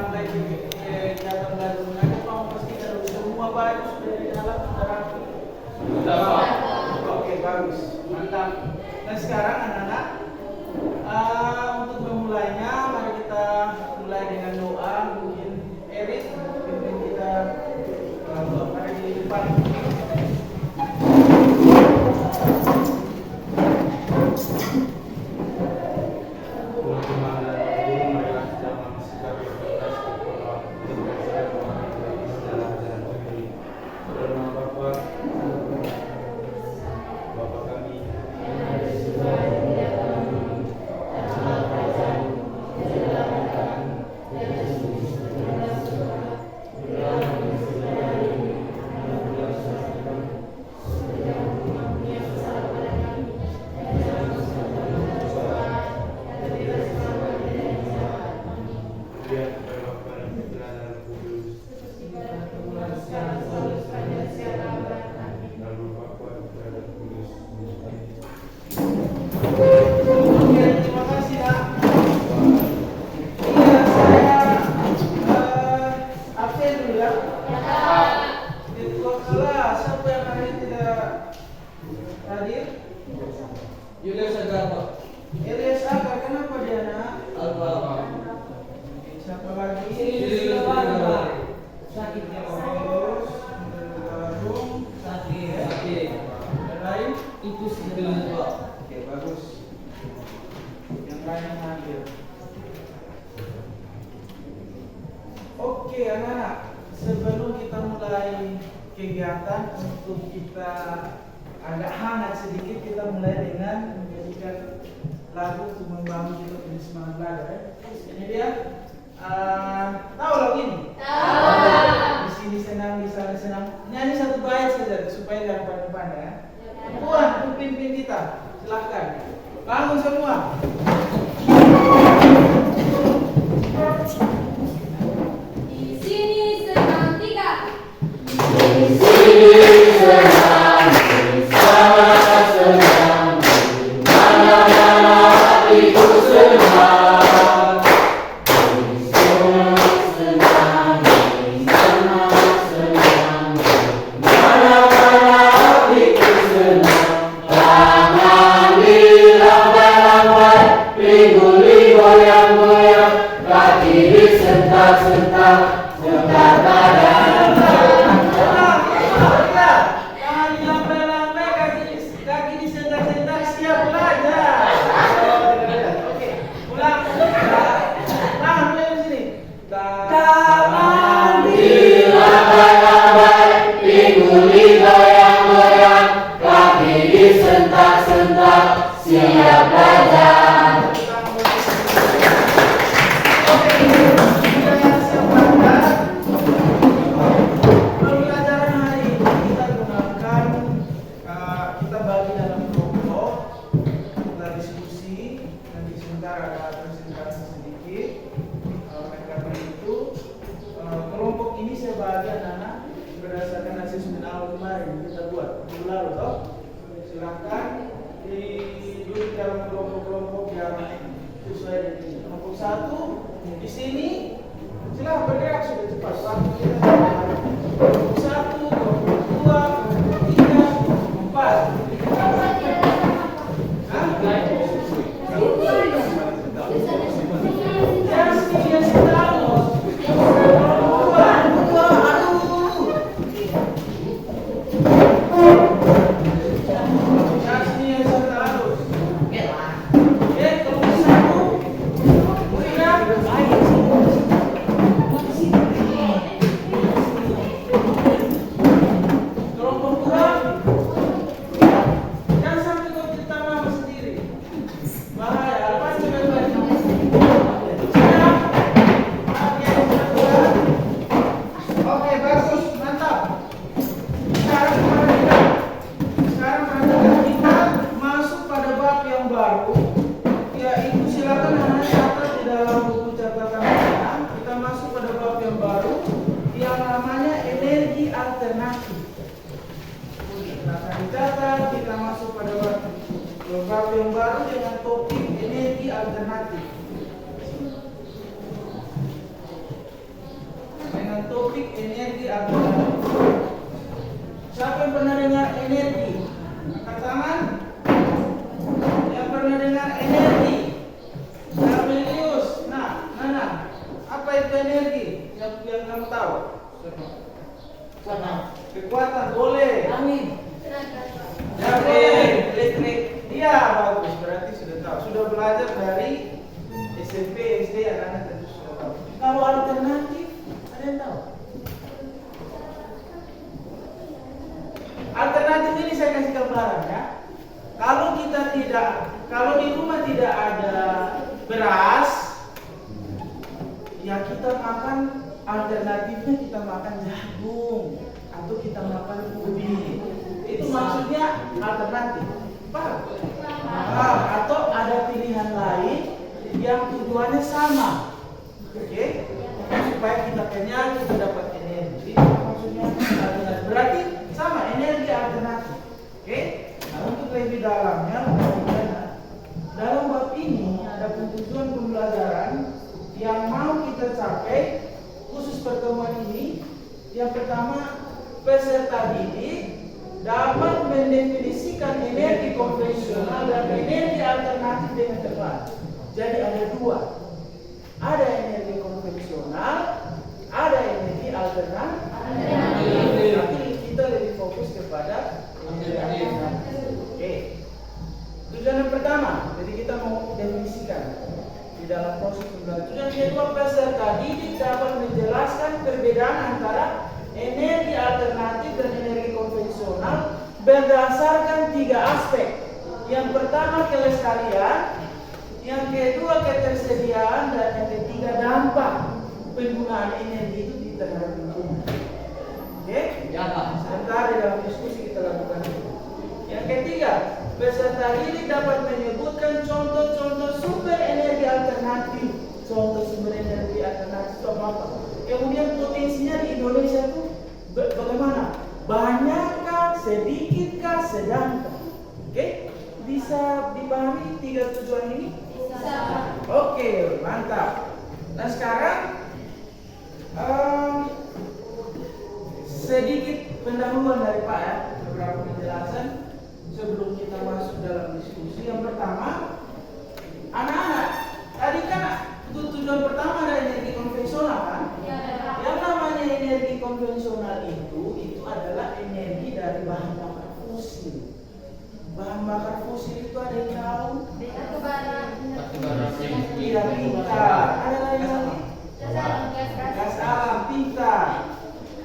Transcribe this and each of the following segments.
lantai kegiatan belajar mengajar, kamu pastikan semua baju sudah di dalam sudah rapi. Sudah Pak. Oke, bagus, mantap. Nah sekarang anak-anak, untuk memulainya, mari kita mulai dengan doa. Mungkin Erik pimpin kita mari di depan. Oke anak-anak, sebelum kita mulai kegiatan, untuk kita agak hangat sedikit, kita mulai dengan menjadikan lagu untuk membangun kita punya semangat belajar. Ini dia, tahu lagu ini? Tahu. Di sini senang, di sana senang. Nyanyi satu bait saja supaya jangan pandai-pandai ya. Tuan, pimpin kita, silahkan. Bangun semua. topik energi alternatif. Siapa yang pernah dengar energi? Angkat tangan. Yang pernah dengar energi? Kamelius. Nah, Nana, apa itu energi? Yang kamu tahu? Kekuatan, boleh. Angin. Ya, boleh. Listrik. Iya, bagus. Berarti sudah tahu. Sudah belajar dari SMP, SD, anak-anak tentu sudah tahu. Kalau alternatif, ada yang tahu? Alternatif ini saya kasih gambaran ya. Kalau di rumah tidak ada beras, ya kita makan, alternatifnya kita makan jagung atau kita makan ubi. Itu maksudnya alternatif. Paham? Atau ada pilihan lain yang tujuannya sama. Oke? Supaya kita kenyang, kita dapat energi. Itu maksudnya alternatif. Berarti sama, energi alternatif. Oke? Nah, untuk lebih dalamnya, dalam bab ini ada tujuan pembelajaran yang mau kita capai khusus pertemuan ini. Yang pertama, peserta didik dapat mendefinisikan energi konvensional dan energi alternatif dengan tepat. Jadi ada dua. Ada energi konvensional, ada energi alternatif. Tapi kita lebih fokus kepada energi alternatif. Oke. Tujuan yang pertama, jadi kita mau definisikan di dalam proses pembelajaran. Tujuan kedua, peserta didik dapat menjelaskan perbedaan antara energi alternatif dan energi konvensional berdasarkan tiga aspek. Yang pertama, kelestarian, yang kedua, ketersediaan, dan yang ketiga, dampak penggunaan energi itu di terhadap lingkungan. Oke? Ya, Pak. Sebentar di dalam diskusi kita lakukan itu. Yang ketiga, peserta didik dapat menyebutkan contoh-contoh sumber energi alternatif. Contoh sumber energi alternatif itu apa? Kemudian potensinya di Indonesia itu bagaimana? Banyakkah, sedikitkah, sedangkah? Oke? Bisa dipahami tiga tujuan ini? Bisa. Oke, mantap. Nah sekarang sedikit pendahuluan dari Pak ya, beberapa penjelasan sebelum kita masuk dalam diskusi. Yang pertama, anak-anak, tadi kan tujuan pertama ada energi konvensional kan? Ya. Yang namanya energi konvensional itu adalah energi dari bahan bakar fosil. Bahan bakar fosil itu ada yang tahu? Batu bara. Iya, pintar. Ada lagi? Gas alam, pintar.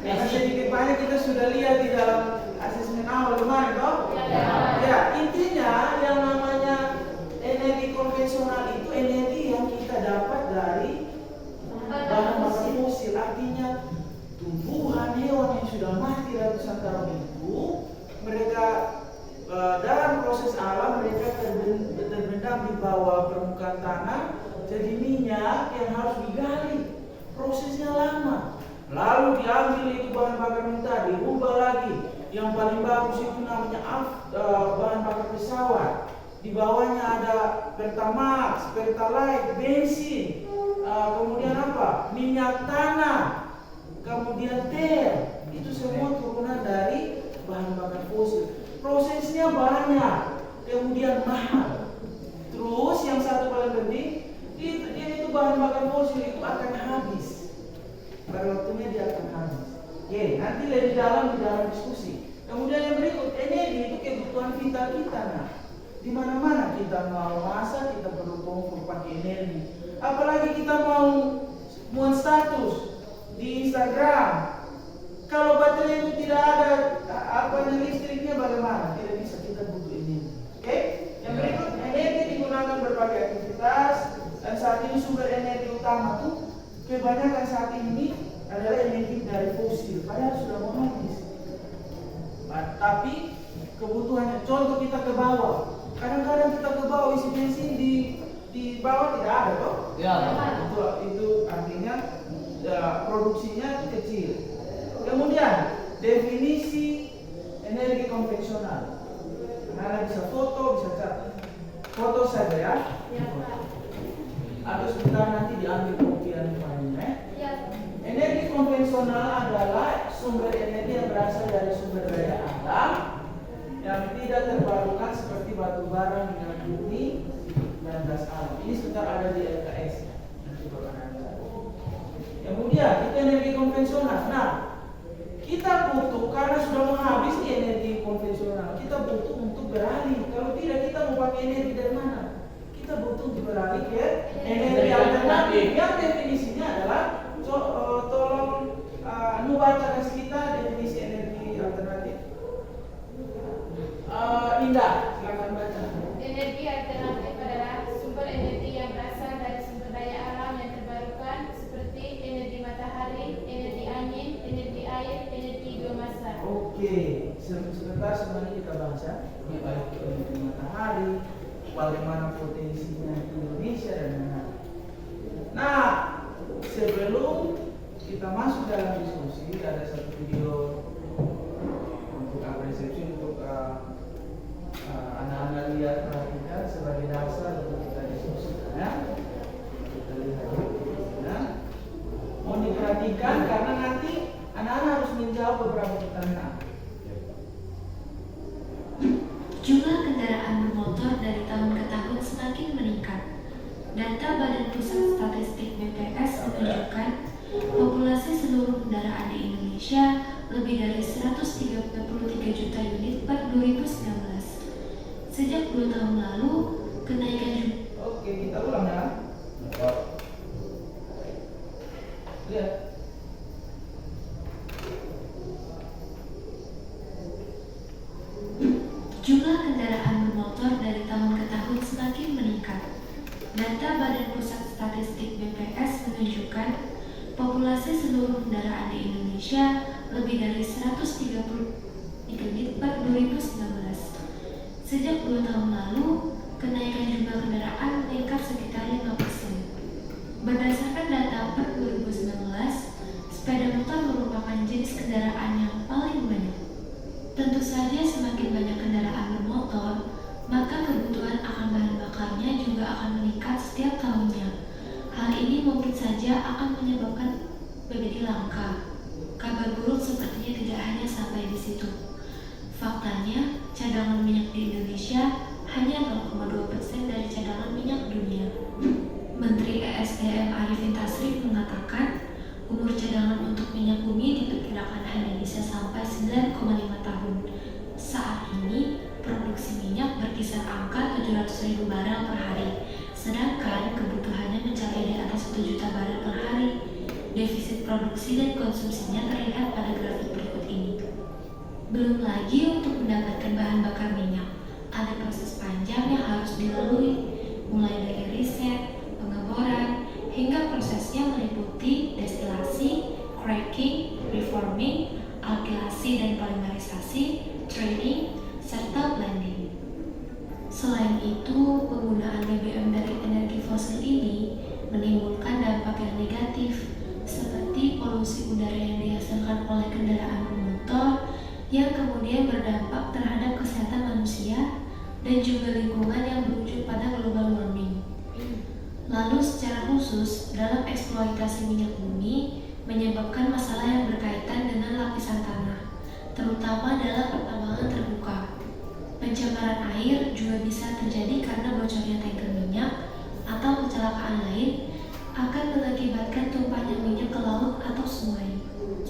Karena sedikit banyak kita sudah lihat di dalam asesmen awal kemarin, toh? Ya, intinya yang namanya energi konvensional itu energi yang kita dapat dari bahan bakar fosil. Artinya tumbuhan, hewan yang sudah mati ratusan tahun itu, mereka dalam proses alam mereka terbendam di bawah permukaan tanah, jadi minyak yang harus digali. Prosesnya lama. Lalu diambil itu bahan bakar mentah, dirubah lagi. Yang paling bagus itu namanya bahan bakar pesawat. Di bawahnya ada Pertamax, Pertalite, bensin. Kemudian apa? Minyak tanah. Kemudian ter. Itu semua turunan dari bahan bakar fosil. Prosesnya banyak, kemudian mahal. Terus yang satu paling penting, itu bahan bakar fosil itu akan habis. Pada waktunya dia akan habis. Oke, nanti lebih dalam di dalam diskusi. Kemudian yang berikut, energi itu kebutuhan vital kita. Nah, di mana-mana kita mau masak, kita perlu kompor pakai energi. Apalagi kita mau muat status di Instagram. Kalau baterai itu tidak ada listriknya bagaimana? Tidak bisa, kita butuh energi. Oke? Yang berikut, energi digunakan berbagai aktivitas dan saat ini sumber energi utama tuh kebanyakan saat ini adalah energi dari fosil. Padahal sudah mau habis. Tapi kebutuhannya, contoh kita ke bawah. Kadang-kadang kita ke bawah isi bensin di bawah tidak ada, toh? Ya. Itu artinya produksinya kecil. Kemudian definisi energi konvensional. Anda bisa foto, bisa catat. Foto saja ya. Atau sebentar nanti diambil kopian filenya. Energi konvensional konvensional adalah sumber energi yang berasal dari sumber daya alam yang tidak terbarukan seperti batu bara, minyak bumi, dan gas alam. Ini sebentar ada di LKS. Nanti baru analisa. Kemudian itu energi konvensional. Nah, kita butuh karena sudah mau habis nih energi konvensional. Kita butuh untuk beralih. Kalau tidak kita mau pakai energi dari mana? Kita butuh untuk beralih ke energi alternatif. Yang definisinya adalah tolong nu baca kasih kita definisi energi alternatif. Indah, silakan baca. Energi alternatif adalah sumber energi yang berasal dari sumber daya alam yang terbarukan seperti energi matahari, energi angin, energi air, energi biomasa. Oke, sebentar semuanya kita baca. Ini baik energi matahari, bagaimana potensinya di Indonesia dan lain-lain. Nah, sebelum kita masuk dalam diskusi, ada satu video untuk apresiasi untuk anak-anak lihat perhatikan sebagai dasar untuk kita diskusikan. Ya. Kita lihat ya. Mau diperhatikan karena nanti anak-anak harus menjawab beberapa pertanyaan. Jumlah kendaraan bermotor dari tahun ke tahun semakin meningkat. Data Badan Pusat Statistik BPS menunjukkan populasi seluruh kendaraan di Indonesia lebih dari 133 juta unit per 2019. Sejak 2 tahun lalu, kenaikan Oke, kita ulang ya. Lihat. jumlah kendaraan bermotor dari tahun ke tahun semakin meningkat. Data Badan Pusat Statistik BPS menunjukkan populasi seluruh kendaraan di Indonesia lebih dari 133 unit per 2019. Sejak 2 tahun lalu, kenaikan jumlah kendaraan meningkat sekitar 5%. Berdasarkan data per 2019, sepeda motor merupakan jenis kendaraan yang paling banyak. Tentu saja semakin banyak kendaraan bermotor, maka kebutuhan akan bahan bakarnya juga akan meningkat setiap tahunnya. Hal ini mungkin saja akan menyebabkan BBM langka. Kabar buruk sepertinya tidak hanya sampai di situ. Faktanya, cadangan minyak di Indonesia hanya 0,2% dari cadangan minyak dunia. Menteri ESDM Arifin Tasrif mengatakan, umur cadangan untuk minyak bumi diperkirakan hanya bisa sampai 9,5 tahun. Saat ini, produksi minyak berkisar angka 700.000 barel per hari, sedangkan kebutuhannya mencapai di atas 1 juta barel per hari. Defisit produksi dan konsumsinya terlihat pada grafik berikut ini. Belum lagi untuk mendapatkan bahan bakar minyak, ada proses panjang yang harus dilalui, mulai dari riset, pengeboran, hingga prosesnya meliputi destilasi, cracking, reforming, alkilasi dan polimerisasi, trading, serta blending. Selain itu, penggunaan BBM dari energi fosil ini menimbulkan dampak yang negatif, seperti polusi udara yang dihasilkan oleh kendaraan bermotor, yang kemudian berdampak terhadap kesehatan manusia dan juga lingkungan yang berujung pada global warming. Lalu secara khusus, dalam eksploitasi minyak bumi menyebabkan masalah yang berkaitan dengan lapisan tanah, terutama dalam pertambangan terbuka. Pencemaran air juga bisa terjadi karena bocornya tanker minyak atau kecelakaan lain akan mengakibatkan tumpahnya minyak ke laut atau sungai.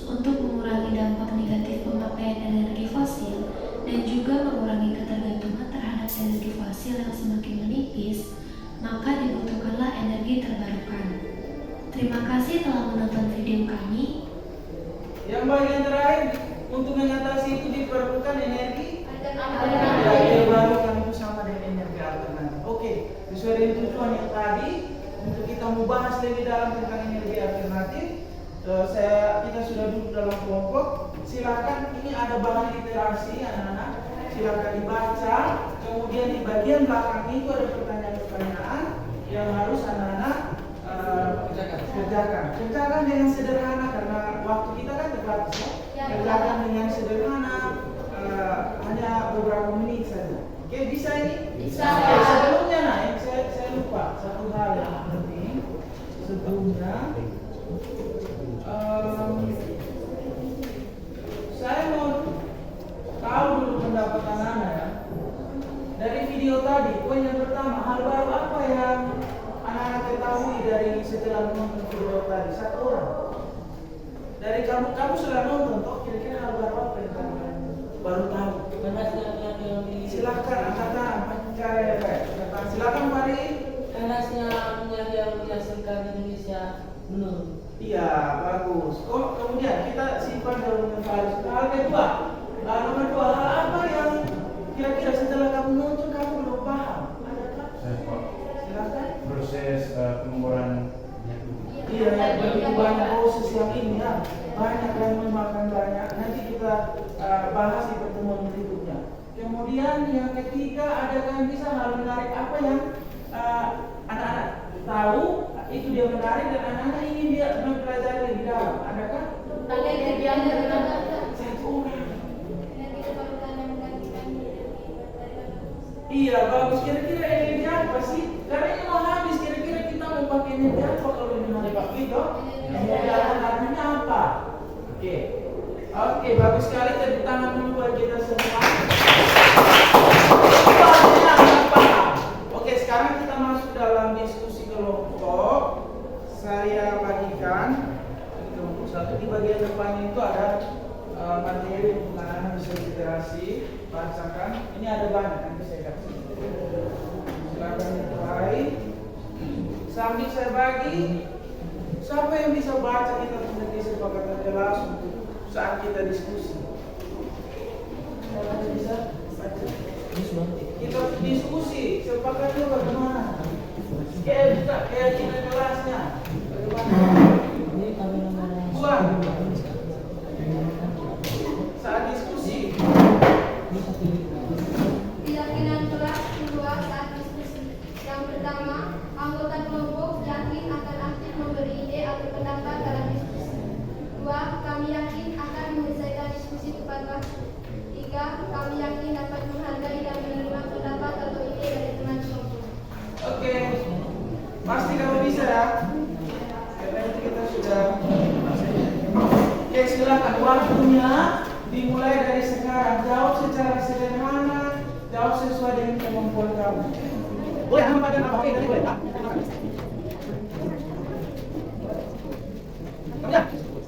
Untuk mengurangi dampak negatif pemakaian energi fosil dan juga mengurangi ketergantungan terhadap energi fosil yang semakin menipis, maka dibutuhkanlah energi terbarukan. Terima kasih telah menonton video kami. Yang bagian terakhir, untuk mengatasi itu diperlukan energi terbarukan itu sama dengan energi alternatif. Oke, sesuai dengan tujuan yang tadi, untuk kita mau bahas lebih dalam tentang energi alternatif, kita sudah duduk dalam kelompok. Silakan, ini ada bahan literasi anak-anak, silakan dibaca. Kemudian di bagian belakang itu ada pertanyaan-pertanyaan yang harus anak-anak kerjakan dengan sederhana karena waktu kita kan terbatas. Kerjakan dengan sederhana, hanya beberapa menit saja. Oke, bisa ini? Bisa. Sebelumnya saya lupa satu hal yang penting. Sebelumnya kamu sudah nonton toh, kira-kira hal baru apa yang kamu baru tahu? Silahkan angkatan cara ya Pak. Silakan Mari. Panasnya minyak yang dihasilkan di Indonesia menurun. Iya, bagus. Oh, kemudian kita simpan dalam Paris. Hal kedua, nomor 2, hal apa yang kira-kira setelah kamu nonton kamu belum paham? Adakah? Silakan. Proses pengumpulan minyak bumi. Iya, ya, begitu banyak proses yang ini ya. Banyak yang memakan banyak. Nanti kita bahas di pertemuan berikutnya. Kemudian yang ketiga, adakah yang bisa hal menarik apa yang anak-anak tahu itu dia menarik dan anak-anak ingin dia mempelajari lebih dalam? Adakah? Energi yang terbarukan. Satu orang. Energi terbarukan yang menggantikan energi baterai. Iya, bagus. Kira-kira energi apa sih? Karena ini mau habis. Kira-kira kita mau pakai energi apa kalau ini mau dipakai toh? Energi alternatifnya apa? Oke, bagus sekali. Tepuk tangan dulu buat kita semua. Oke, sekarang kita masuk dalam diskusi kelompok. Saya bagikan kelompok 1 di bagian depannya itu ada materi untuk anak-anak bisa literasi, bacakan. Ini ada banyak nanti saya kasih. Silakan mulai. Sambil saya bagi, siapa yang bisa baca kita sudah kesepakatan jelas untuk saat kita diskusi. Siapa bisa baca? Kita diskusi, sepakatnya bagaimana? Kayak kita kelasnya. Bagaimana? Buat saat diskusi. Keyakinan kelas kedua saat diskusi. Yang pertama, anggota kelompok yakin akan aktif memberi ide atau pendapat dalam diskusi. 2. Kami yakin akan menyelesaikan diskusi tepat waktu. 3. Kami yakin dapat menghargai dan menerima pendapat atau ide dari teman kelompok. Oke, pasti kamu bisa ya. Karena itu kita sudah. Oke, silakan waktunya dimulai dari sekarang. Jawab secara sederhana, jawab sesuai dengan kemampuan kamu. Boleh apa dan apa ini boleh? Ya,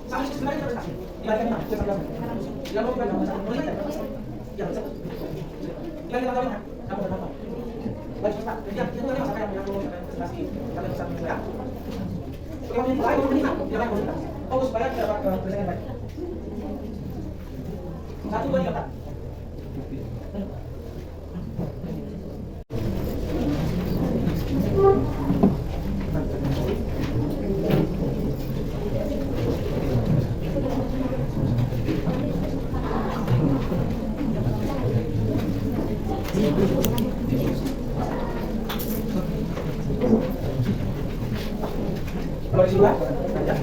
sampai sebenarnya terus. Ya, jangan lupa boleh. Ya, bisa. Ya, kita tahu. Kamu berapa? Baik, Pak. Ya, kita boleh sampai yang presentasi. Kalian bisa mulai. Kalau ini baik, jangan boleh. Oh, supaya kita dapat presentasi baik. 1, 2, 3, 4. Kalau di sebelah, ya.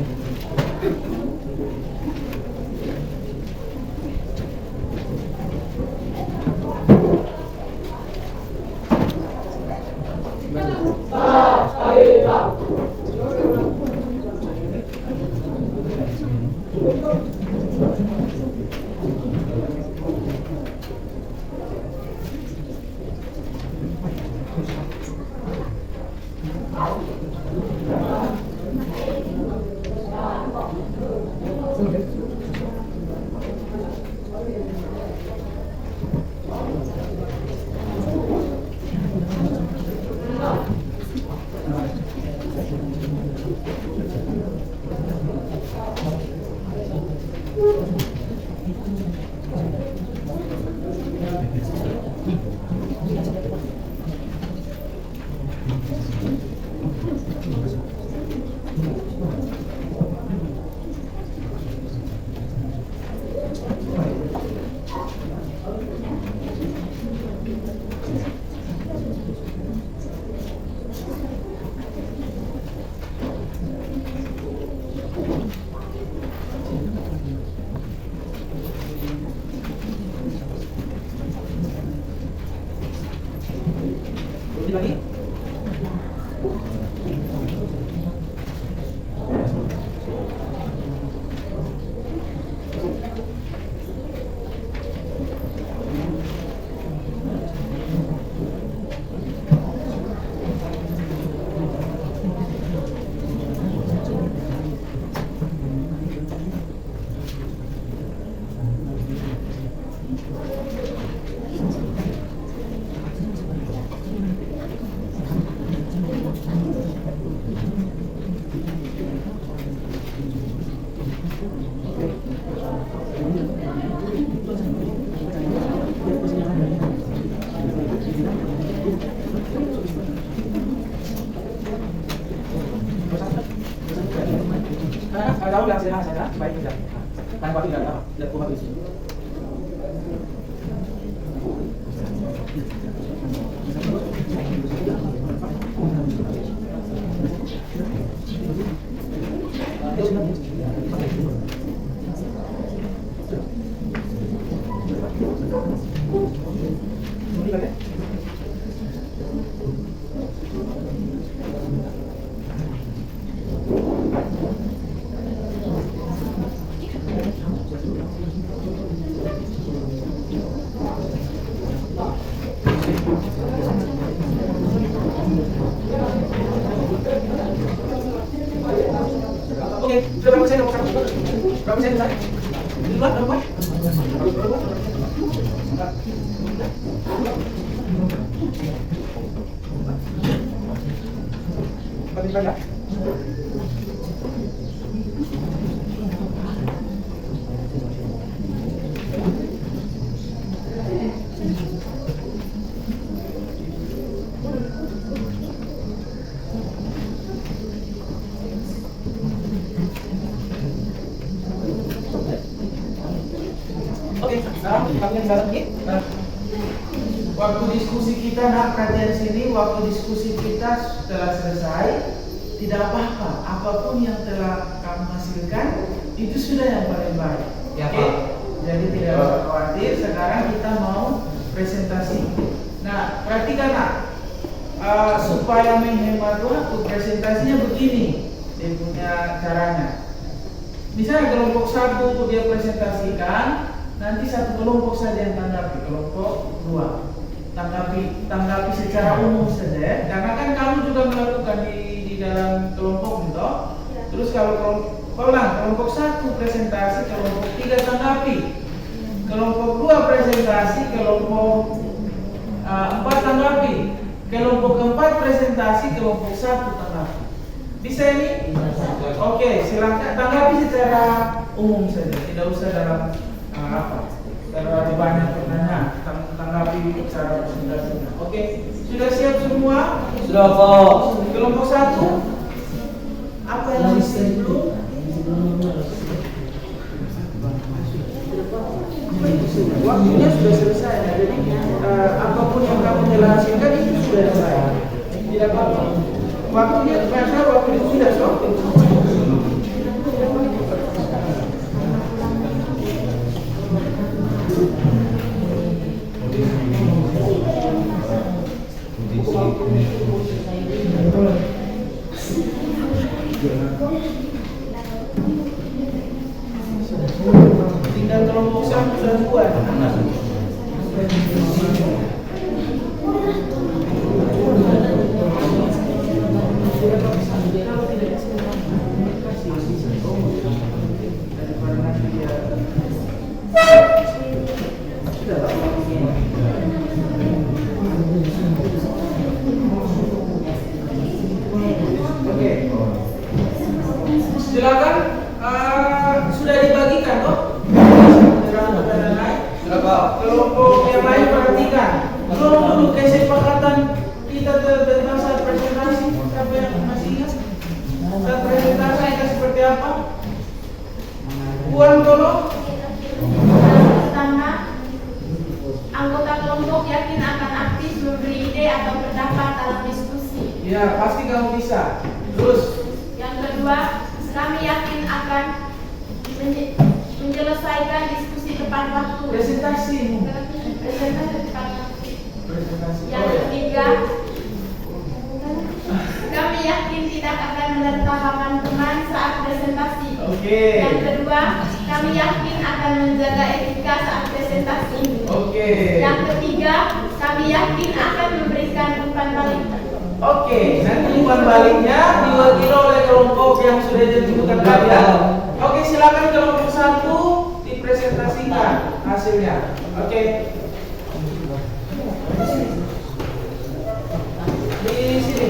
pulang sederhana saja, baik tidak. Tanpa tidak apa, tidak kuat di sini. Oke, sudah berapa persen? Berapa persen besar? Di luar berapa? Berapa? Oke, sekarang kalian bareng ya. Waktu diskusi kita, nak perhatian sini, waktu diskusi kita telah selesai. Tidak apa-apa, apapun yang telah kamu hasilkan itu sudah yang paling baik. Ya, Oke? Pak. Jadi tidak usah khawatir. Sekarang kita mau presentasi. Nah, perhatikan nak, supaya menghemat waktu presentasinya begini, dia punya caranya. Misalnya kelompok 1 dia presentasikan, nanti satu kelompok saja yang tanggapi, kelompok 2 tanggapi secara umum saja ya. Karena kan kamu juga melakukan di dalam kelompok itu. Terus kalau kelompok 1 presentasi, kelompok 3 tanggapi, kelompok 2 presentasi, kelompok 4 tanggapi, kelompok 4 presentasi, kelompok 1 tanggapi. Bisa ini? Oke, silakan tanggapi secara umum saja, tidak usah dalam terlalu banyak pertanyaan, tanggapi secara presentasinya. Oke, sudah siap semua? Sudah, Pak. Kelompok 1 apa yang mesti dulu? Waktunya sudah selesai, jadi apapun yang kamu telah hasilkan itu sudah selesai. Tidak apa-apa. Waktunya waktu itu sudah selesai. Tinggal kelompok 1 dan 2. Oke. Silakan, sudah dibagikan toh? Kelompok yang lain perhatikan. Belum dulu kesepakatan kita tentang saat presentasi. Siapa yang masih ingat? Saat presentasi kita seperti apa? Puan tolong. Pertama, anggota kelompok yakin akan aktif memberi ide atau pendapat dalam diskusi. Ya, pasti kamu bisa. Terus, Yang kedua, kami yakin akan menyelesaikan diskusi tepat waktu. presentasi. Presentasi tepat waktu. Presentasi. Yang ketiga, kami yakin tidak akan menertawakan teman saat presentasi. Oke. Yang kedua, kami yakin akan menjaga etika saat presentasi. Oke. Yang ketiga, kami yakin akan memberikan umpan balik. Oke, nanti umpan baliknya diwakili oleh kelompok yang sudah ditentukan tadi ya. Oke, silakan kelompok 1 dipresentasikan hasilnya. Oke. Di sini.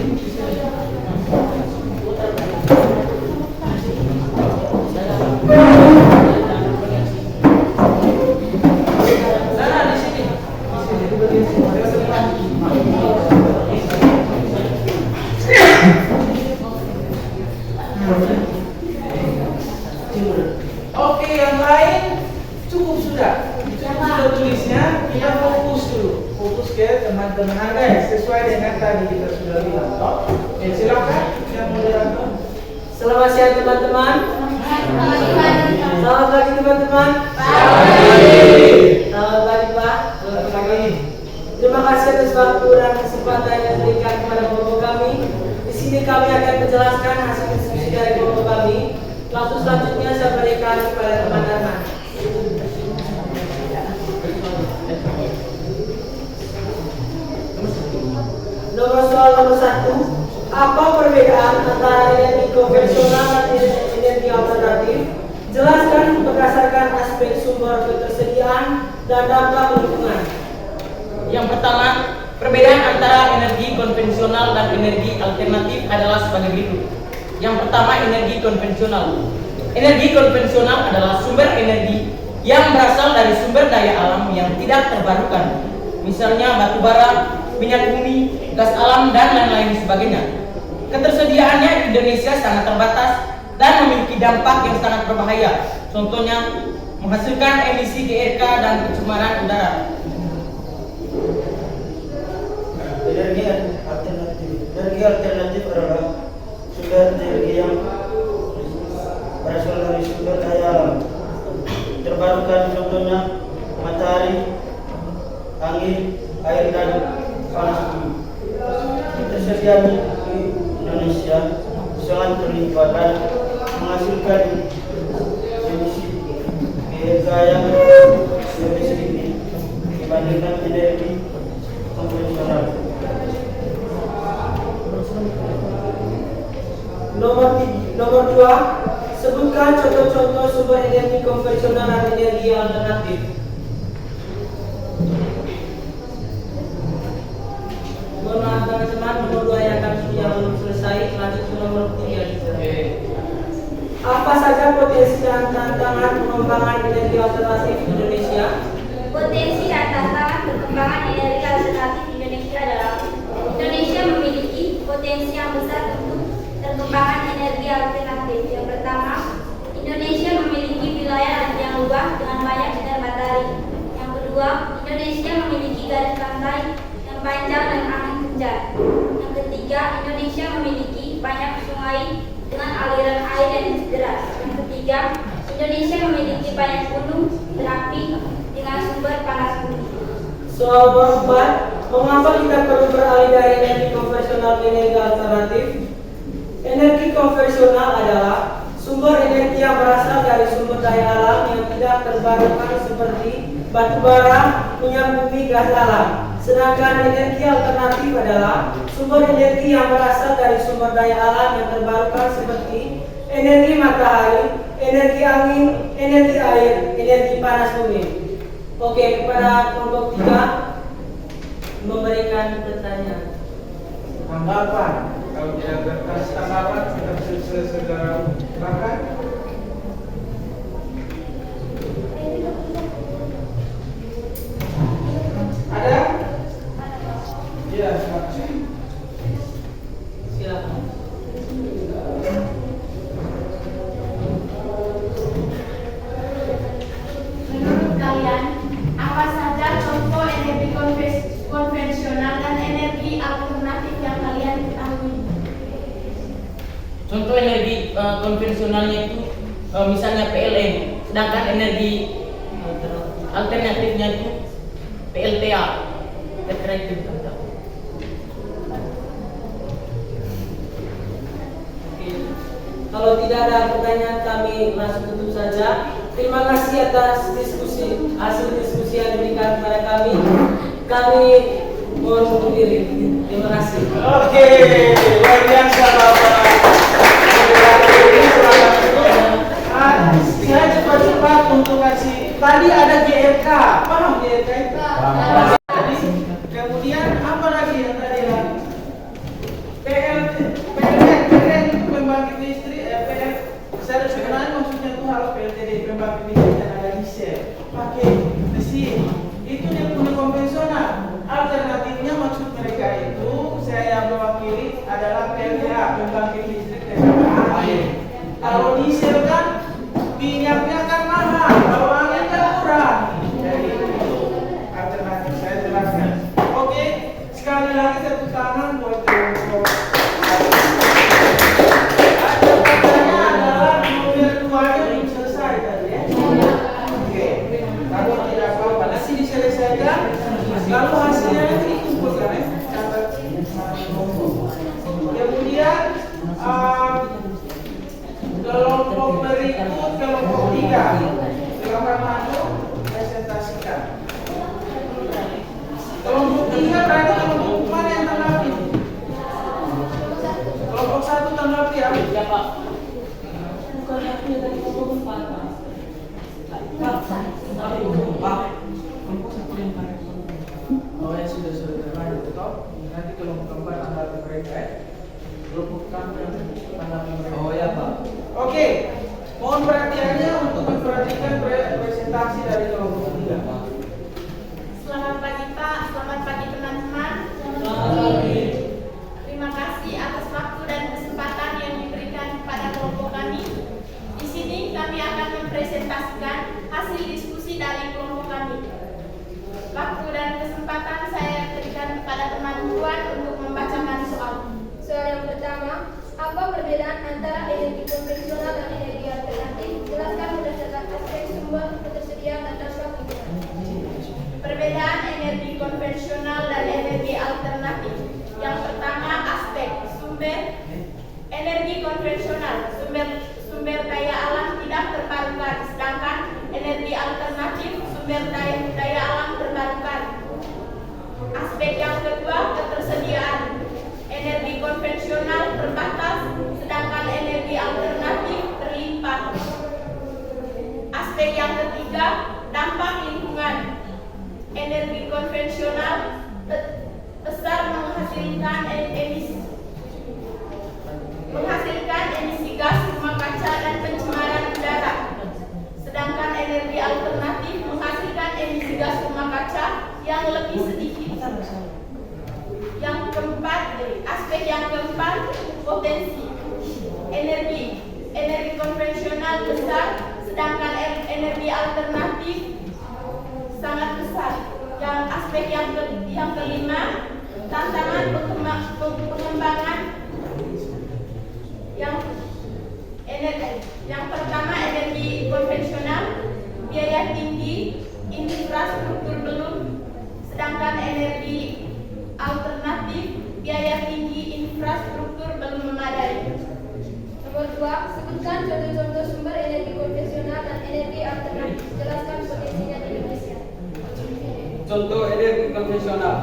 Sana di sini. Di sini di bagian sini. Sini. sumber. Oke, yang lain cukup sudah. Sudah tulisnya, kita fokus dulu. Fokus ke teman-teman Anda ya, sesuai dengan tadi kita sudah bilang. Oke, silakan yang moderator. Selamat siang teman-teman. Selamat pagi teman-teman. Selamat pagi Pak. Selamat pagi. Terima kasih atas waktu dan kesempatan yang diberikan kepada kelompok kami. Di sini kami akan menjelaskan hasil diskusi dari kelompok kami. Waktu selanjutnya saya berikan kepada teman-teman. Soal nomor 1. Apa perbedaan antara energi konvensional dan energi alternatif? Jelaskan berdasarkan aspek sumber ketersediaan dan dampak lingkungan. Yang pertama, perbedaan antara energi konvensional dan energi alternatif adalah sebagai berikut. Yang pertama, energi konvensional. Energi konvensional adalah sumber energi yang berasal dari sumber daya alam yang tidak terbarukan. Misalnya batu bara, minyak bumi, gas alam, dan lain-lain sebagainya. Ketersediaannya di Indonesia sangat terbatas dan memiliki dampak yang sangat berbahaya. Contohnya, menghasilkan emisi GRK dan pencemaran udara. Energi alternatif adalah sumber energi yang berasal dari sumber daya alam terbarukan, contohnya matahari, angin, air, dan panas bumi. Ketersediaan di Indonesia sangat berlimpah dan menghasilkan emisi GRK yang lebih sedikit dibandingkan energi konvensional. Nomor 2, sebutkan contoh-contoh sumber energi konvensional dan energi alternatif. Mohon maaf teman-teman, nomor 2 yang belum selesai. Lanjut ke nomor 3. Apa saja potensi dan tantangan pengembangan energi alternatif di Indonesia? Potensi dan tantangan perkembangan energi alternatif di Indonesia adalah Indonesia memiliki potensi yang besar untuk perkembangan energi alternatif. Yang pertama, Indonesia memiliki wilayah yang luas dengan banyak sinar matahari. Yang kedua, Indonesia memiliki garis pantai yang panjang dan angin kencang. Yang ketiga, Indonesia memiliki banyak sungai dengan aliran air yang deras. Yang ketiga, Indonesia memiliki banyak gunung berapi dengan sumber panas bumi. Soal nomor 4, mengapa kita perlu beralih dari energi konvensional ke energi alternatif? Energi konvensional adalah sumber energi yang berasal dari sumber daya alam yang tidak terbarukan seperti batu bara, minyak bumi, gas alam. Sedangkan energi alternatif adalah sumber energi yang berasal dari sumber daya alam yang terbarukan seperti energi matahari, energi angin, energi air, energi panas bumi. Oke, kepada kelompok 3 memberikan pertanyaan. Tanggapan. Kalau tidak berkas tanggapan, kita bisa segera makan. Ada? Ya, maksud. Silakan. Menurut kalian, apa saja contoh energi konvensional dan energi alternatif yang kalian ketahui? Contoh energi konvensionalnya itu misalnya PLN, sedangkan energi alternatifnya itu PLTA. Alternatif. Kalau tidak ada pertanyaan, kami langsung tutup saja. Terima kasih atas hasil diskusi yang diberikan kepada kami. Kami mohon undur diri. Terima kasih. Oke, luar biasa Bapak. Saya cepat-cepat untuk kasih. Tadi ada GRK, paham GRK itu? Tadi, kemudian apa lagi yang tadi lagi? PLN itu pembangkit listrik, saya sebenarnya maksudnya itu harus PLTD, pembangkit listrik yang ada diesel, pakai mesin. Itu yang punya konvensional. Alternatifnya maksud mereka itu saya mewakili adalah PLTA, pembangkit listrik tenaga air. Kalau diesel kan 3. Silakan maju presentasikan. Kelompok 3 berarti kelompok mana yang tanggapi? Kelompok 1 tanggapi ya? Ya Pak. Oh ya sudah terlanjur toh. Nanti kelompok 4 tanggapi mereka ya. Kelompok 6 tanggapi mereka. Oh ya Pak. Oke. Mohon perhatiannya untuk memperhatikan presentasi dari kelompok 3. Selamat pagi Pak, selamat pagi teman-teman. Terima kasih atas waktu dan kesempatan yang diberikan kepada kelompok kami. Di sini kami akan mempresentasikan hasil diskusi dari kelompok kami. Waktu dan kesempatan saya berikan kepada teman-teman untuk membacakan soal. Soal yang pertama, apa perbedaan antara energi konvensional dan energi alternatif? Jelaskan berdasarkan aspek sumber ketersediaan dan dampak lingkungan. Perbedaan energi konvensional dan energi alternatif. Yang pertama, aspek sumber. Energi konvensional, sumber daya alam tidak terbarukan, sedangkan energi alternatif sumber daya alam terbarukan. Aspek yang kedua, ketersediaan. Energi konvensional terbatas, sedangkan energi alternatif berlimpah. Aspek yang ketiga, dampak lingkungan. Energi konvensional besar menghasilkan emisi gas rumah kaca dan pencemaran udara. Sedangkan energi alternatif menghasilkan emisi gas rumah kaca yang lebih sedikit. Yang keempat, aspek yang keempat, potensi. Energi konvensional besar, sedangkan energi alternatif sangat besar. Yang aspek yang kelima, tantangan pengembangan. Yang pertama, energi konvensional, biaya tinggi, infrastruktur belum, sedangkan energi alternatif, biaya tinggi, infrastruktur belum memadai. Nomor 2, sebutkan contoh-contoh sumber energi konvensional dan energi alternatif. Jelaskan potensinya di Indonesia. Contoh energi konvensional.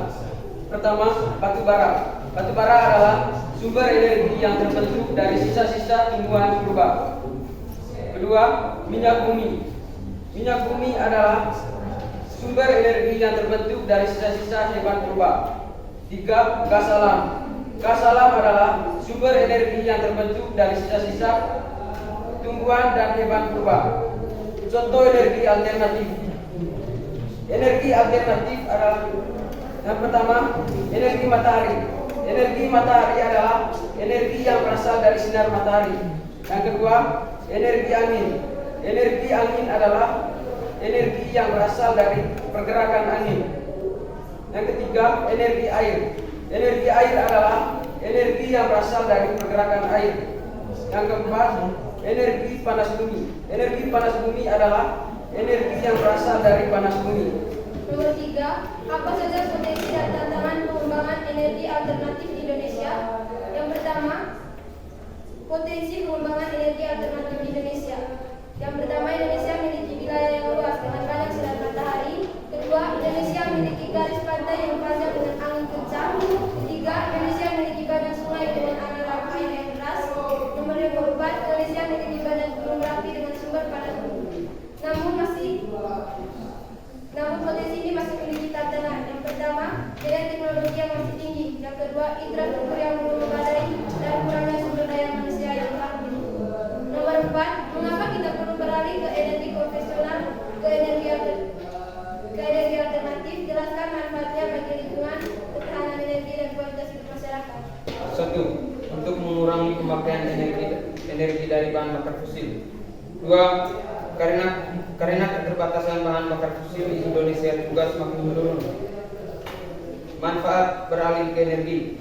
Pertama, batu bara. Batu bara adalah sumber energi yang terbentuk dari sisa-sisa tumbuhan purba. Kedua, minyak bumi. Minyak bumi adalah sumber energi yang terbentuk dari sisa-sisa hewan purba. Tiga, gas alam. Gas alam adalah sumber energi yang terbentuk dari sisa-sisa tumbuhan dan hewan purba. Contoh energi alternatif. Energi alternatif adalah yang pertama, energi matahari. Energi matahari adalah energi yang berasal dari sinar matahari. Yang kedua, energi angin. Energi angin adalah energi yang berasal dari pergerakan angin. Yang ketiga, energi air. Energi air adalah energi yang berasal dari pergerakan air. Yang keempat, energi panas bumi. Energi panas bumi adalah energi yang berasal dari panas bumi. Nomor 3, apa saja potensi dan tantangan pengembangan energi alternatif di Indonesia? Yang pertama, potensi pengembangan energi alternatif di Indonesia. Yang pertama, Indonesia memiliki wilayah yang luas dengan banyak sinar matahari. Kedua, Indonesia memiliki garis pantai yang panjang dengan angin kencang. Ketiga, Indonesia memiliki badan sungai dengan aliran air yang deras. Nomor yang keempat, Indonesia memiliki badan gunung berapi dengan sumber panas bumi. Namun potensi ini masih memiliki tantangan. Yang pertama, nilai teknologi yang masih tinggi. Yang kedua, infrastruktur yang belum memadai dan kurangnya sumber daya manusia yang telah dimiliki. Nomor 4, mengapa kita perlu beralih ke energi konvensional ke energi alternatif? Jelaskan manfaatnya bagi lingkungan, ketahanan energi dan kualitas hidup masyarakat. 1. Untuk mengurangi pemakaian energi dari bahan bakar fosil. 2. Karena keterbatasan bahan bakar fosil di Indonesia juga semakin menurun. Manfaat beralih ke energi.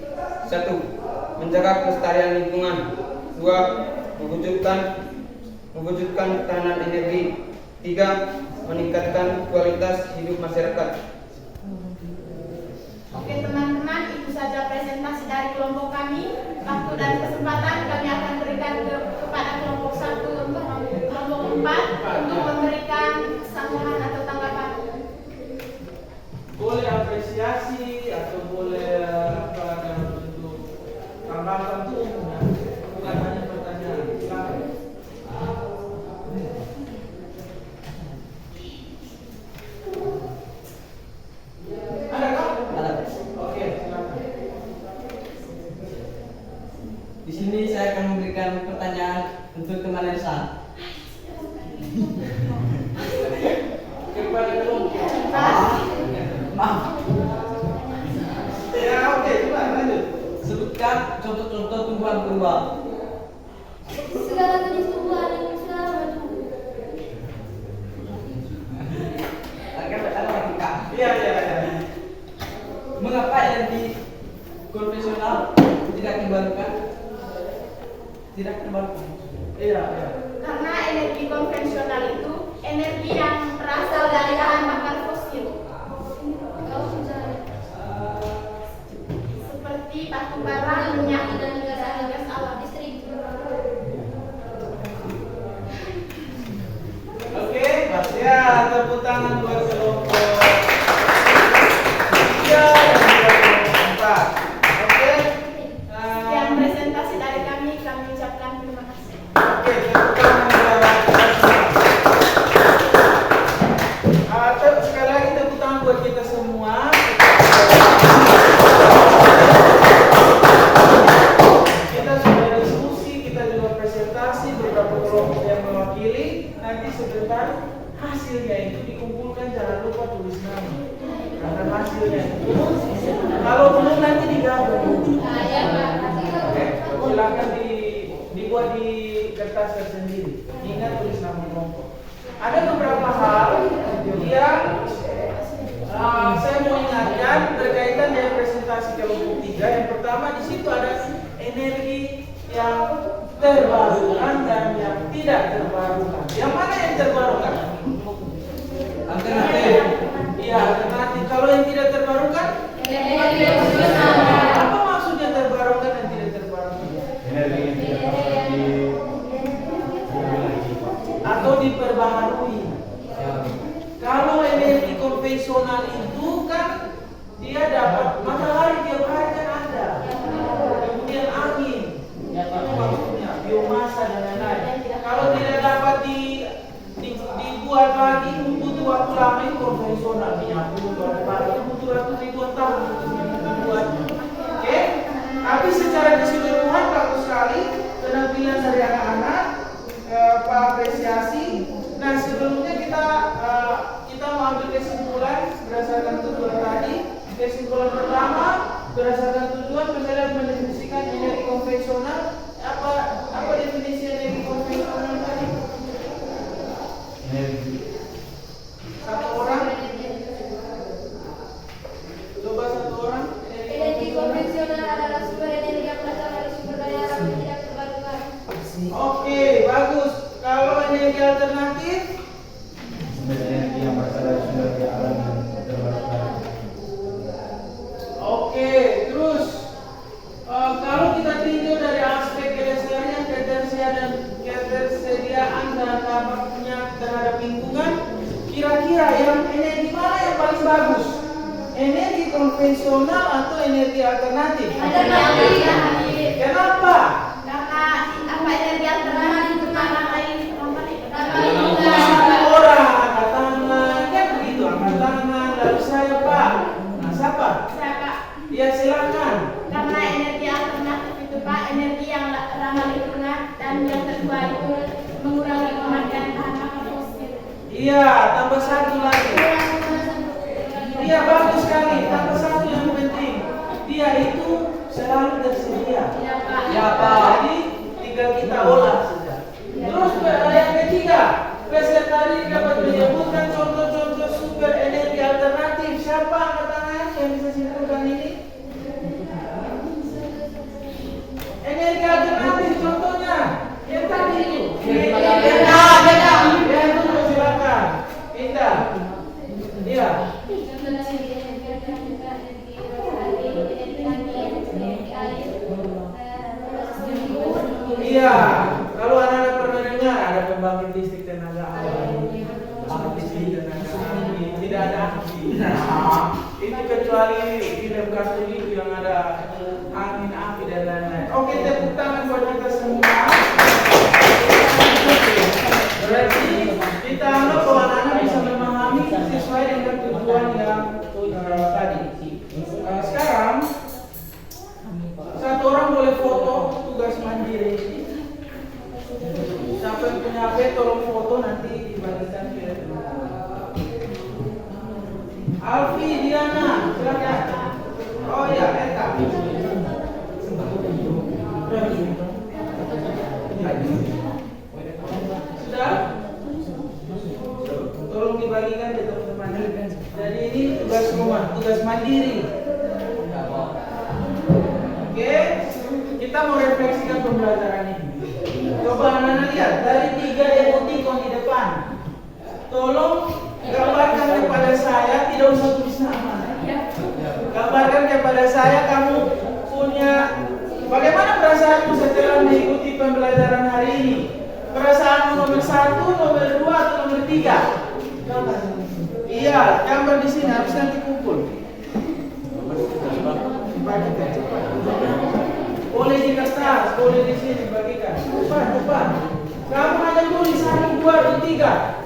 1. Menjaga kelestarian lingkungan. 2. Mewujudkan ketahanan energi. 3. Meningkatkan kualitas hidup masyarakat. Oke teman-teman, itu saja presentasi dari kelompok kami. Waktu dan kesempatan kami akan berikan kepada kelompok 1 untuk kelompok Empat, untuk memberikan sanggahan atau tanggapan. Boleh apresiasi atau boleh apa dalam bentuk tanggapan itu umum ya, bukan hanya pertanyaan. Silakan. Ada kah? Ada. Oke, silakan. Di sini saya akan memberikan pertanyaan untuk teman Elsa. Kepada kelompok. Maaf. Ya, oke, coba lanjut. Sebutkan contoh-contoh tumbuhan-tumbuhan. Segala jenis tumbuhan yang bisa bertumbuh. Ada lagi Kak. Iya. Mengapa energi konvensional tidak terbarukan? Tidak terbarukan. Iya. Karena energi konvensional itu energi yang berasal dari bahan bakar fosil, seperti batu bara, minyak, dan gas alam. Oke, ya, tepuk tangan buat kelompok 3 dan kelompok 4. Oke. Sekian presentasi dari kami ucapkan terima kasih. Oke, tepuk tangan buat kita semua. Sekali lagi tepuk tangan buat kita semua. Kita sudah diskusi, kita juga presentasi beberapa kelompok yang mewakili. Nanti sebentar hasilnya itu dikumpulkan, jangan lupa tulis nama. Karena hasilnya itu kalau belum nanti digabung. Oke, silakan dibuat di kertas tersendiri. Ingat tulis nama kelompok. Ada beberapa hal yang saya mau ingatkan berkaitan dengan presentasi kelompok 3. Yang pertama di situ ada energi yang terbarukan dan yang tidak terbarukan. Yang mana yang terbarukan? Alternatif. Iya, alternatif. Kalau yang tidak terbarukan? Apa maksudnya terbarukan dan tidak terbarukan? Energi yang tidak produktif. Atau diperbaharui. Kalau energi konvensional itu kan dia dapat matahari tiap hari kan ada, kemudian angin, itu maksudnya biomasa dan lain-lain. Kalau tidak dapat dibuat lagi butuh waktu lama, itu konvensional. Minyak butuh pagi butuh waktu ribuan tahun untuk membuat. Oke, tapi secara keseluruhan bagus sekali penampilan dari anak-anak. Pak apresiasi. Nah, sebelumnya kita mau ambil kesimpulan berdasarkan tujuan tadi. Kesimpulan pertama berdasarkan tujuan kita mendefinisikan energi konvensional. Apa definisi energi konvensional tadi? Energi. Satu orang. Coba satu orang. Energi konvensional adalah sumber energi yang berasal dari sumber daya alam yang tidak terbarukan. Oke, bagus. Kalau energi alternatif? Sumber energi yang berasal dari sumber daya alam yang terbarukan. Oke, terus kalau kita tinjau dari aspek kelestarian, ketersediaan dan dampaknya terhadap lingkungan, kira-kira yang energi mana yang paling bagus? Energi konvensional atau energi alternatif? Alternatif. Kenapa? Karena energi alternatif itu karena Orang angkat tangan, kan begitu, angkat tangan. Lalu saya Pak. Nah, siapa? Ya silakan. Karena energi alternatif itu Pak, energi yang ramah lingkungan, dan yang kedua itu mengurangi pemakaian bahan bakar fosil. Iya, tambah satu lagi. Iya, bagus sekali. Tambah satu yang penting. Dia itu selalu tersedia. Ya Pak. Ya Pak. Jadi tinggal kita olah saja. Terus yang ketiga, Presiden tadi dapat menyebutkan contoh-contoh sumber energi alternatif. Siapa angkat tangan yang bisa simpulkan ini? Energi alternatif contohnya yang tadi itu. Ya, dulu silakan. Indah. Iya. Iya, kalau anak-anak pernah dengar ada pembangkit listrik tenaga dan api. Tidak ada api. Nah, itu kecuali film kartun itu yang ada angin, api dan lain-lain. Oke, tepuk tangan buat kita semua. Berarti kita anggap bahwa anak bisa memahami sesuai dengan tujuan yang tadi. Sekarang satu orang boleh foto tugas mandiri. Siapa yang punya HP tolong foto, nanti dibagikan ke Alfi, Diana, silakan. Oh ya, Eka. Sudah? Tolong dibagikan ke teman-teman. Jadi ini tugas rumah, tugas mandiri. Oke, kita mau refleksikan pembelajaran ini. Coba anak-anak lihat dari 3 emoticon di depan. Tolong gambarkan kepada saya, tidak usah tulis nama. Gambarkan kepada saya kamu punya bagaimana perasaanmu setelah mengikuti pembelajaran hari ini. Perasaanmu nomor 1, nomor 2, atau nomor 3? Iya, gambar di sini harus nanti kumpul. Bagikan cepat. Boleh di kertas, boleh di sini bagikan. Cepat. Kamu hanya tulis 1, 2, atau 3.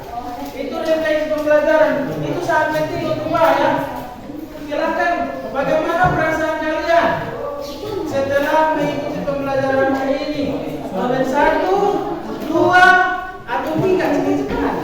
Itu refleksi pembelajaran. Itu sangat penting untuk ya. Silakan. Bagaimana perasaan kalian setelah mengikuti pembelajaran hari ini? Nomor 1, 2, atau 3? Cepat.